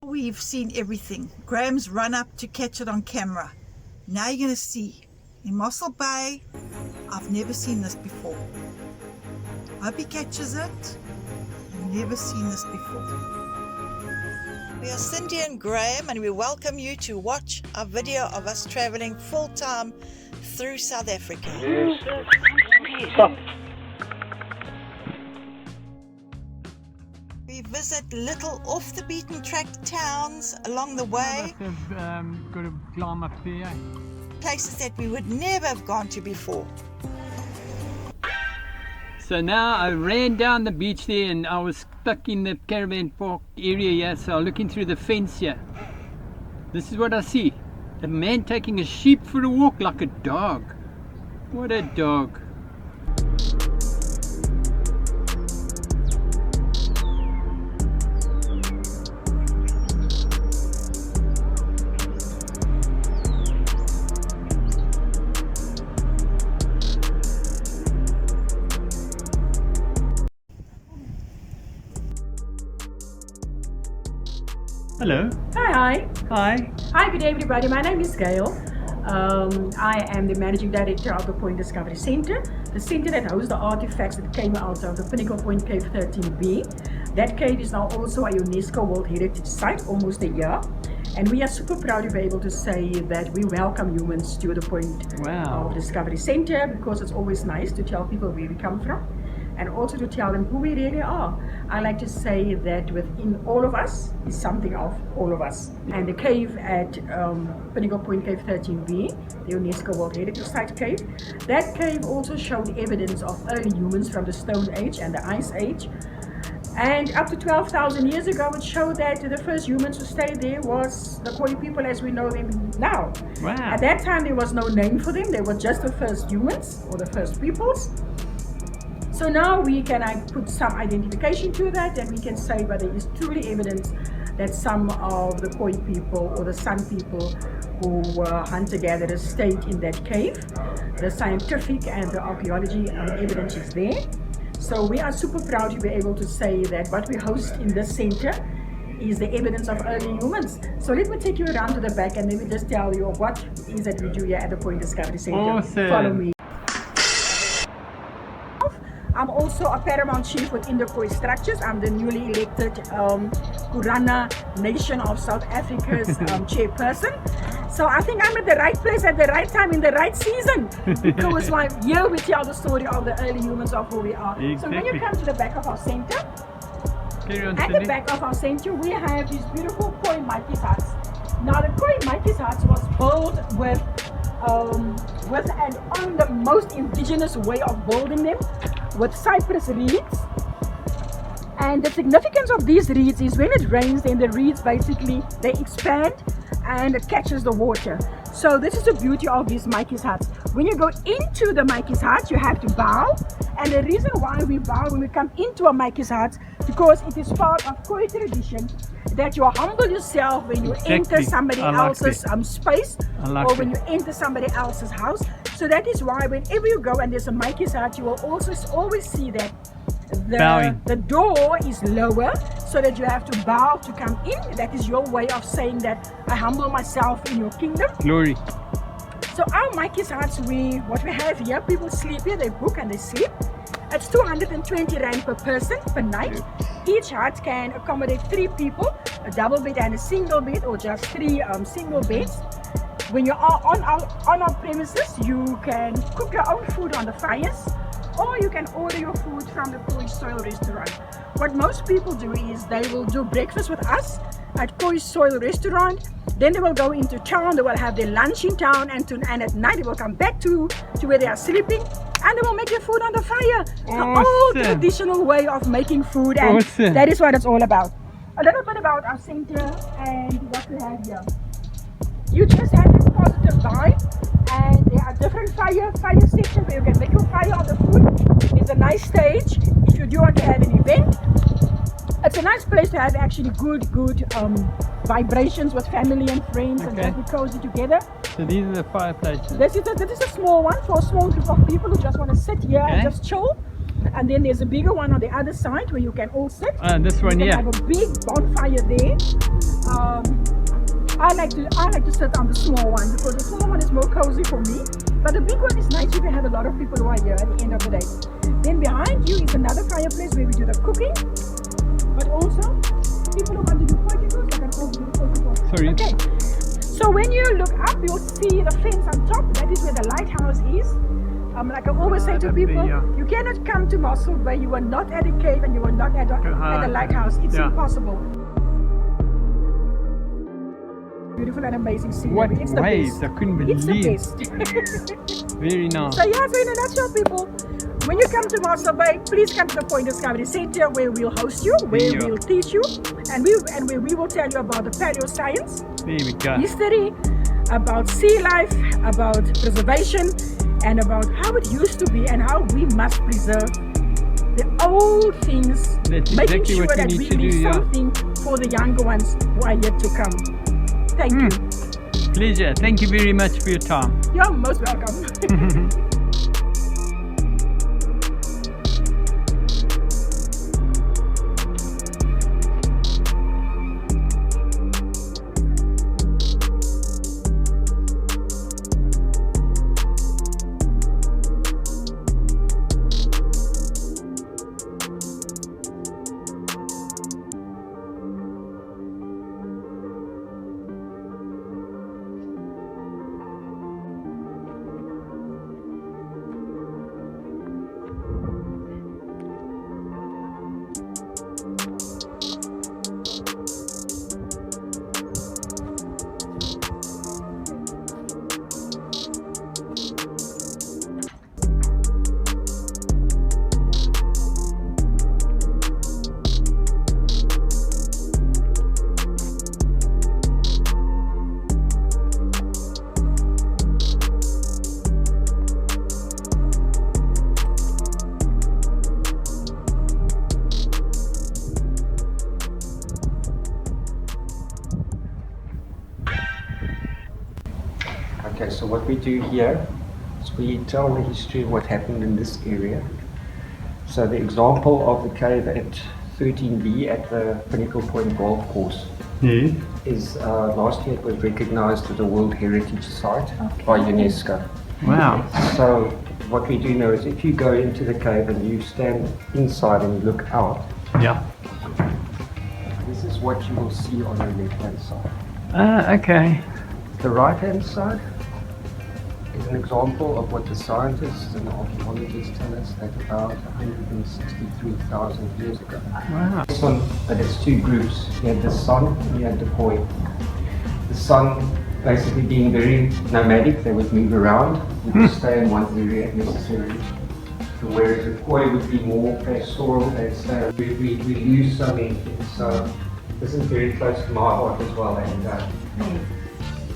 We've seen everything. Graham's run up to catch it on camera. Now you're going to see. In Mossel Bay, I've never seen this before. Hope he catches it. I've never seen this before. We are Cindy and Graham, and we welcome you to watch a video of us traveling full-time through South Africa. We visit little off-the-beaten-track towns along the way. Got to climb up there. Places that we would never have gone to before. So now I ran down the beach there and I was stuck in the caravan park area here, so I'm looking through the fence here. This is what I see. A man taking a sheep for a walk like a dog. What a dog. Hello. Hi. Hi. Hi, good day everybody. My name is Gail. I am the Managing Director of the Point Discovery Center, the center that hosts the artifacts that came out of the Pinnacle Point Cave 13B. That cave is now also a UNESCO World Heritage Site, almost a year. And we are super proud to be able to say that we welcome humans to the Point Discovery Center, because it's always nice to tell people where we come from and also to tell them who we really are. I like to say that within all of us is something of all of us. And the cave at Pinnacle Point Cave 13B, the UNESCO World Heritage Site cave, that cave also showed evidence of early humans from the Stone Age and the Ice Age. And up to 12,000 years ago, it showed that the first humans who stayed there was the Khoi people as we know them now. Wow. At that time, there was no name for them. They were just the first humans or the first peoples. So now we can put some identification to that, and we can say that there is truly evidence that some of the Khoi people or the Sun people who were hunter-gatherers stayed in that cave. The scientific and the archaeology evidence is there. So we are super proud to be able to say that what we host in this center is the evidence of early humans. So let me take you around to the back and let me just tell you what it is that we do here at the Point Discovery Center. Awesome. Follow me. I'm also a paramount chief within the khoi structures. I'm the newly elected Kurana Nation of South Africa's chairperson. So I think I'm at the right place at the right time in the right season, because here we tell the story of the early humans of who we are. Exactly. So when you come to the back of our center, at the back of our center we have these beautiful khoi maikis huts. Now the khoi maikis huts was built with on the most indigenous way of building them, with cypress reeds. And the significance of these reeds is when it rains, then the reeds basically they expand and it catches the water. So this is the beauty of these maikis huts. When you go into the maikis hut, you have to bow, and the reason why we bow when we come into a maikis hut, because it is part of khoi tradition that you humble yourself when you enter somebody else's space, or when you enter somebody else's house. So that is why whenever you go and there's a maikis hut, you will also always see that the door is lower, so that you have to bow to come in. That is your way of saying that I humble myself in your kingdom. Glory. So our maikis huts, what we have here, people sleep here, they book and they sleep. It's 220 rand per person per night. Each hut can accommodate 3 people, a double bed and a single bed, or just 3 single beds. When you are on our premises, you can cook your own food on the fires, or you can order your food from the Khoi Soil restaurant. What most people do is they will do breakfast with us at Khoi Soil restaurant, then they will go into town, they will have their lunch in town, and at night they will come back to where they are sleeping, and they will make their food on the fire. Awesome. The old traditional way of making food, and that is what it's all about. A little bit about our center and what we have here. You just have this positive vibe, and there are different fire sections where you can make your fire on the food. There's a nice stage if you do want to have an event. It's a nice place to have actually good vibrations with family and friends, and just be cozy together. So these are the fireplaces. This is a small one for a small group of people who just want to sit here and just chill. And then there's a bigger one on the other side where you can all sit. This one You here. can have a big bonfire there. I like to sit on the small one because the small one is more cozy for me. But the big one is nice. You can have a lot of people who are here at the end of the day. Then behind you is another fireplace where we do the cooking. But also, people who want to do porticos, they can also do the porticos. Sorry. Okay. So when you look up, you'll see the fence on top. That is where the lighthouse is. Like I always say to people, you cannot come to Mossel Bay. You are not at a cave and you are not at a lighthouse. It's impossible. Beautiful and amazing scenery. What it's the waves? best. I couldn't It's the believe. best. Very nice. So yeah, so in a nutshell, people, when you come to Mossel Bay, please come to the Point Discovery Center where we'll host you, where we'll teach you, and where we will tell you about the paleo science, There we go. history, about sea life, about preservation, and about how it used to be and how we must preserve the old things, That's making exactly sure what we that need we to do, leave yeah. something for the younger ones who are yet to come. Thank you. Pleasure. Thank you very much for your time. You're most welcome. Okay, so what we do here is we tell the history of what happened in this area. So the example of the cave at 13B at the Pinnacle Point Golf Course is last year it was recognized as a World Heritage Site by UNESCO. Wow. So what we do now is if you go into the cave and you stand inside and you look out, Yeah. this is what you will see on the left-hand side. Okay. The right-hand side is an example of what the scientists and archaeologists tell us that about 163,000 years ago. Wow. This one, but it's two groups. You had the sun and you had the khoi. The sun basically being very nomadic, they would move around, they would stay in one area if necessary. Whereas the khoi would be more pastoral, they'd stay. We lose so many things, so this is very close to my heart as well,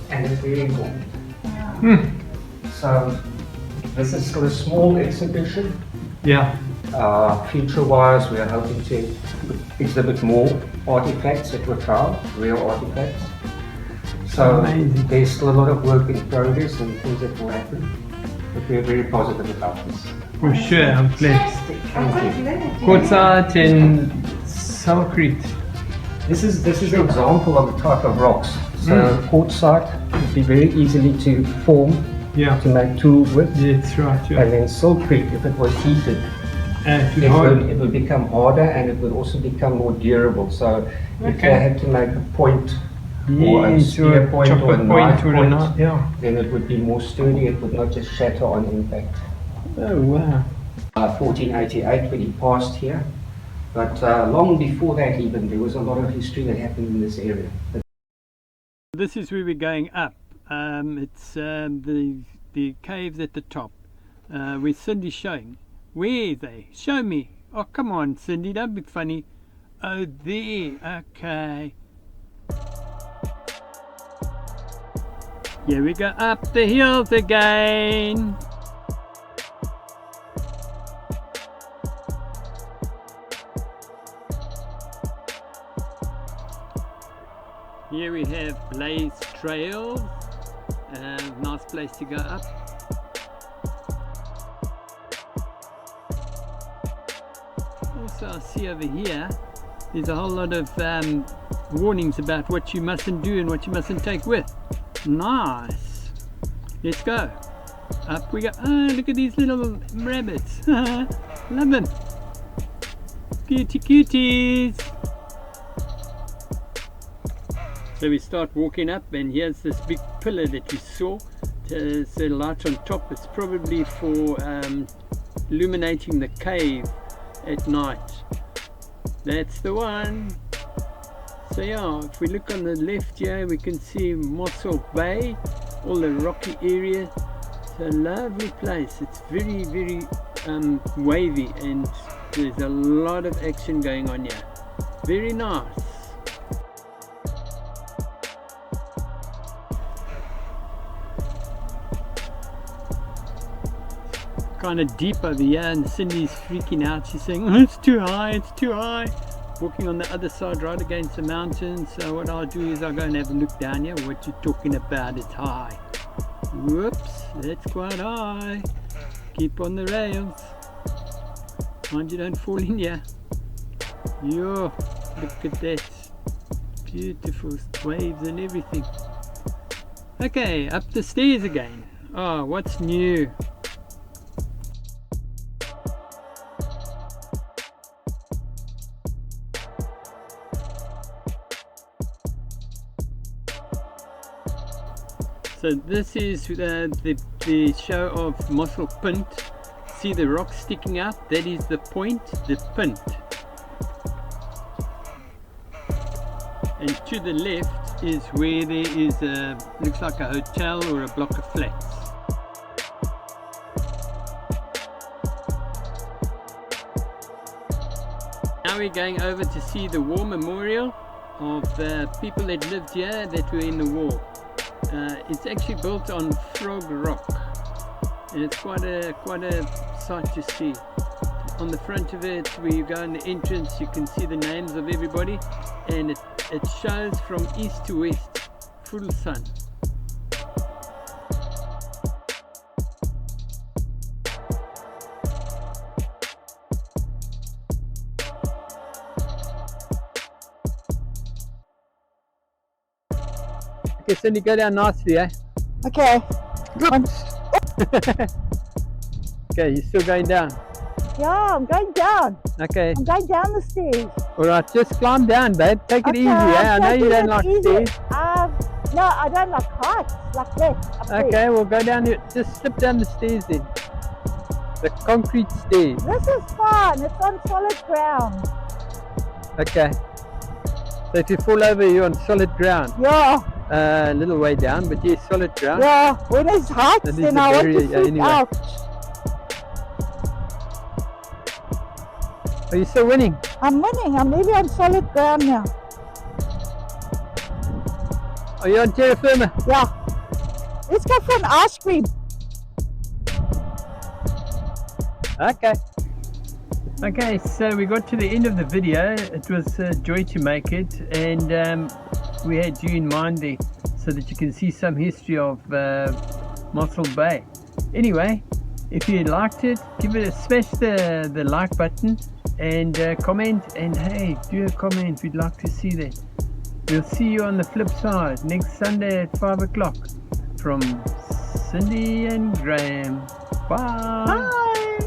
and it's very important. So this is still a small exhibition. Yeah. Future-wise, we are hoping to exhibit more artifacts that were found, real artifacts. So Amazing. there's still a lot of work in progress and things that will happen, but we're very positive about this. For sure, I'm pleased. Thank you. Quartzite and sulfurite. This is an example of a type of rocks. So quartzite would be very easily to form, Yeah. to make tools with. That's right. And Yeah. then sulfurite, if it was heated, it would become harder and it would also become more durable. So if they had to make a point or a Yes, spear point or a knife point, yeah. then it would be more sturdy, it would not just shatter on impact. Oh wow. 1488 when he passed here, but long before that even there was a lot of history that happened in this area. This is where we're going up. It's the caves at the top. Where Cindy's showing. Where are they? Show me. Oh come on, Cindy, don't be funny. Oh there. Okay. Here we go up the hills again. Here we have Blaze Trail, nice place to go up. also I see over here, there's a whole lot of warnings about what you mustn't do and what you mustn't take with. Nice. Let's go. Up we go. Oh, look at these little rabbits. Love them. Cutie cuties. So we start walking up, and here's this big pillar that we saw. There's a light on top. It's probably for illuminating the cave at night. That's the one. So yeah, if we look on the left here, we can see Mossel Bay, all the rocky area. It's a lovely place. It's very, very wavy, and there's a lot of action going on here. Very nice. Kind of deep over here, and Cindy's freaking out. She's saying, oh, it's too high, it's too high. Walking on the other side right against the mountain. So what I'll do is I'll go and have a look down here. What you're talking about, it's high. Whoops, that's quite high. Keep on the rails. Mind you don't fall in here. Yo, look at that. Beautiful waves and everything. Okay, up the stairs again. Oh, what's new? So this is the show of Mossel Pint. See the rock sticking out? That is the point, the pint. And to the left is where there is a, looks like a hotel or a block of flats. Now we're going over to see the war memorial of people that lived here that were in the war. It's actually built on frog rock, and it's quite a sight to see. On the front of it, where you go in the entrance, you can see the names of everybody, and it shows from east to west, full sun. Okay, Cindy, go down nicely, eh? Okay. Okay, you're still going down. Yeah, I'm going down. Okay. I'm going down the stairs. Alright, just climb down, babe. Take it easy, eh? I know you don't like stairs. No, I don't like heights like that. Okay, we'll go down here. Just slip down the stairs then. The concrete stairs. This is fine. It's on solid ground. Okay. So if you fall over, you're on solid ground. Yeah. A little way down, but yes, solid ground. Yeah. When it's heights, then I want to freak out. Are you still winning? I'm winning. I'm really on solid ground now. Are you on terra firma? Yeah. Let's go for an ice cream. Okay. Okay, so we got to the end of the video. It was a joy to make it, and we had you in mind there so that you can see some history of Mossel Bay. Anyway, if you liked it, give it a smash the like button and comment, and hey, do a comment if you'd like to see that. We'll see you on the flip side next Sunday at 5 o'clock from Cindy and Graham. Bye. Bye.